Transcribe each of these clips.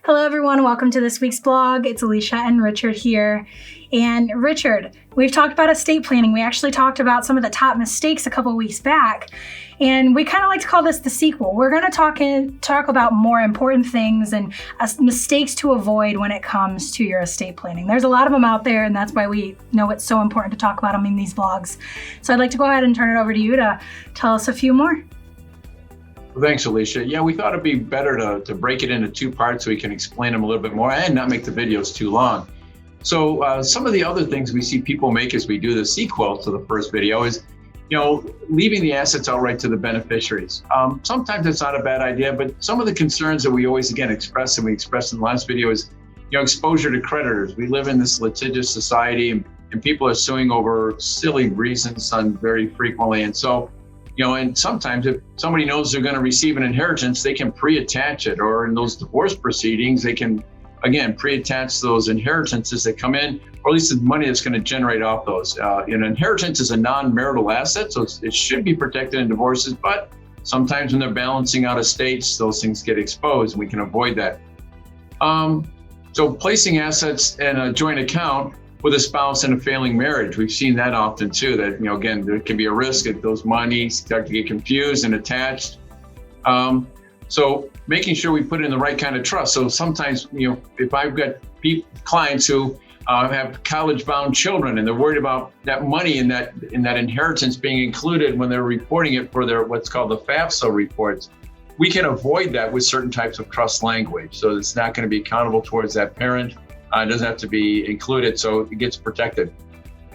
Hello, everyone. Welcome to this week's blog. It's Alicia and Richard here. And Richard, we've talked about estate planning. We actually talked about some of the top mistakes a couple of weeks back. And we kind of like to call this the sequel. We're going to talk about more important things and mistakes to avoid when it comes to your estate planning. There's a lot of them out there, and that's why we know it's so important to talk about them in these blogs. So I'd like to go ahead and turn it over to you to tell us a few more. Well, thanks, Alicia. Yeah, we thought it'd be better to break it into two parts so we can explain them a little bit more and not make the videos too long. So some of the other things we see people make as we do the sequel to the first video is, leaving the assets outright to the beneficiaries. Sometimes it's not a bad idea, but some of the concerns that we always, again, express, and we expressed in the last video is, exposure to creditors. We live in this litigious society and people are suing over silly reasons very frequently. And so, and sometimes if somebody knows they're going to receive an inheritance, they can pre-attach it, or in those divorce proceedings, they can, again, pre-attach those inheritances that come in, or at least the money that's going to generate off those. An inheritance is a non-marital asset, so it should be protected in divorces, but sometimes when they're balancing out estates, those things get exposed, and we can avoid that. So placing assets in a joint account with a spouse in a failing marriage. We've seen that often too, that, again, there can be a risk that those monies start to get confused and attached. So making sure we put it in the right kind of trust. So sometimes, if I've got clients who have college-bound children and they're worried about that money in that inheritance being included when they're reporting it for their what's called the FAFSA reports, we can avoid that with certain types of trust language. So it's not going to be accountable towards that parent. It doesn't have to be included, so it gets protected.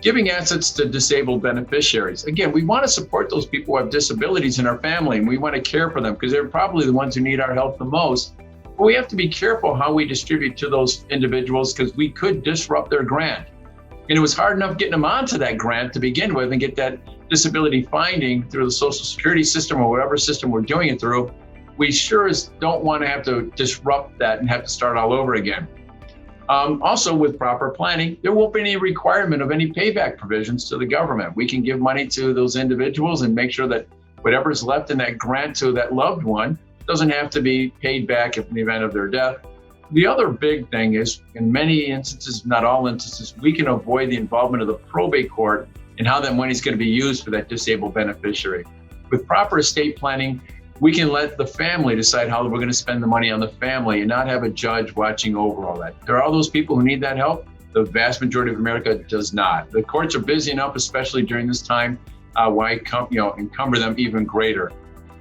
Giving assets to disabled beneficiaries. Again, we want to support those people who have disabilities in our family, and we want to care for them because they're probably the ones who need our help the most. But we have to be careful how we distribute to those individuals because we could disrupt their grant. And it was hard enough getting them onto that grant to begin with and get that disability finding through the Social Security system or whatever system we're doing it through. We sure as don't want to have to disrupt that and have to start all over again. Also, with proper planning, there won't be any requirement of any payback provisions to the government. We can give money to those individuals and make sure that whatever's left in that grant to that loved one doesn't have to be paid back in the event of their death. The other big thing is, in many instances, not all instances, we can avoid the involvement of the probate court and how that money is going to be used for that disabled beneficiary. With proper estate planning, we can let the family decide how we're going to spend the money on the family and not have a judge watching over all that. There are all those people who need that help. The vast majority of America does not. The courts are busy enough, especially during this time, why encumber them even greater.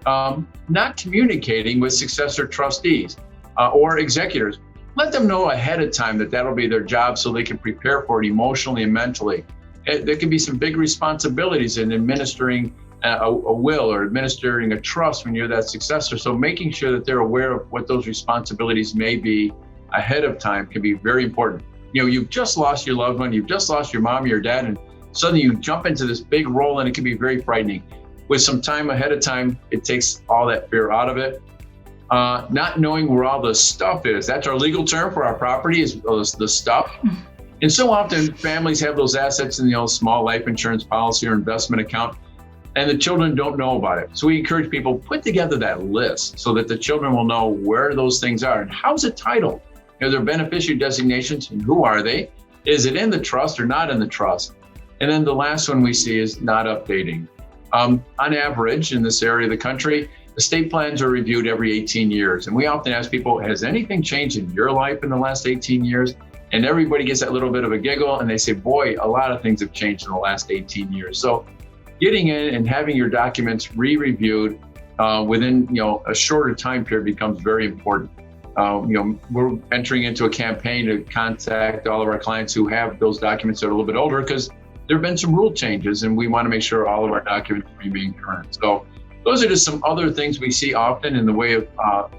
Not communicating with successor trustees or executors. Let them know ahead of time that that'll be their job so they can prepare for it emotionally and mentally. There can be some big responsibilities in administering a will or administering a trust when you're that successor. So making sure that they're aware of what those responsibilities may be ahead of time can be very important. You've just lost your loved one, you've just lost your mom, your dad, and suddenly you jump into this big role and it can be very frightening. With some time ahead of time, it takes all that fear out of it. Not knowing where all the stuff is. That's our legal term for our property, is the stuff. And so often families have those assets in the small life insurance policy or investment account, and the children don't know about it. So we encourage people, put together that list so that the children will know where those things are and how's it titled. Are there beneficiary designations and who are they? Is it in the trust or not in the trust? And then the last one we see is not updating. On average, in this area of the country, estate plans are reviewed every 18 years. And we often ask people, has anything changed in your life in the last 18 years? And everybody gets that little bit of a giggle and they say, boy, a lot of things have changed in the last 18 years. So getting in and having your documents re-reviewed within a shorter time period becomes very important. We're entering into a campaign to contact all of our clients who have those documents that are a little bit older because there have been some rule changes and we want to make sure all of our documents remain current. So those are just some other things we see often in the way of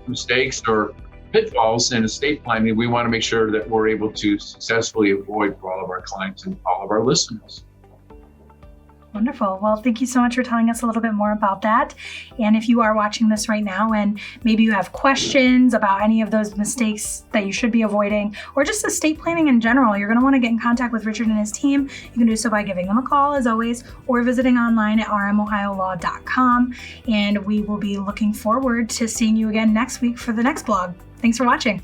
mistakes or pitfalls in estate planning. We want to make sure that we're able to successfully avoid for all of our clients and all of our listeners. Wonderful. Well, thank you so much for telling us a little bit more about that. And if you are watching this right now and maybe you have questions about any of those mistakes that you should be avoiding, or just estate planning in general, you're going to want to get in contact with Richard and his team. You can do so by giving them a call, as always, or visiting online at rmohiolaw.com. And we will be looking forward to seeing you again next week for the next blog. Thanks for watching.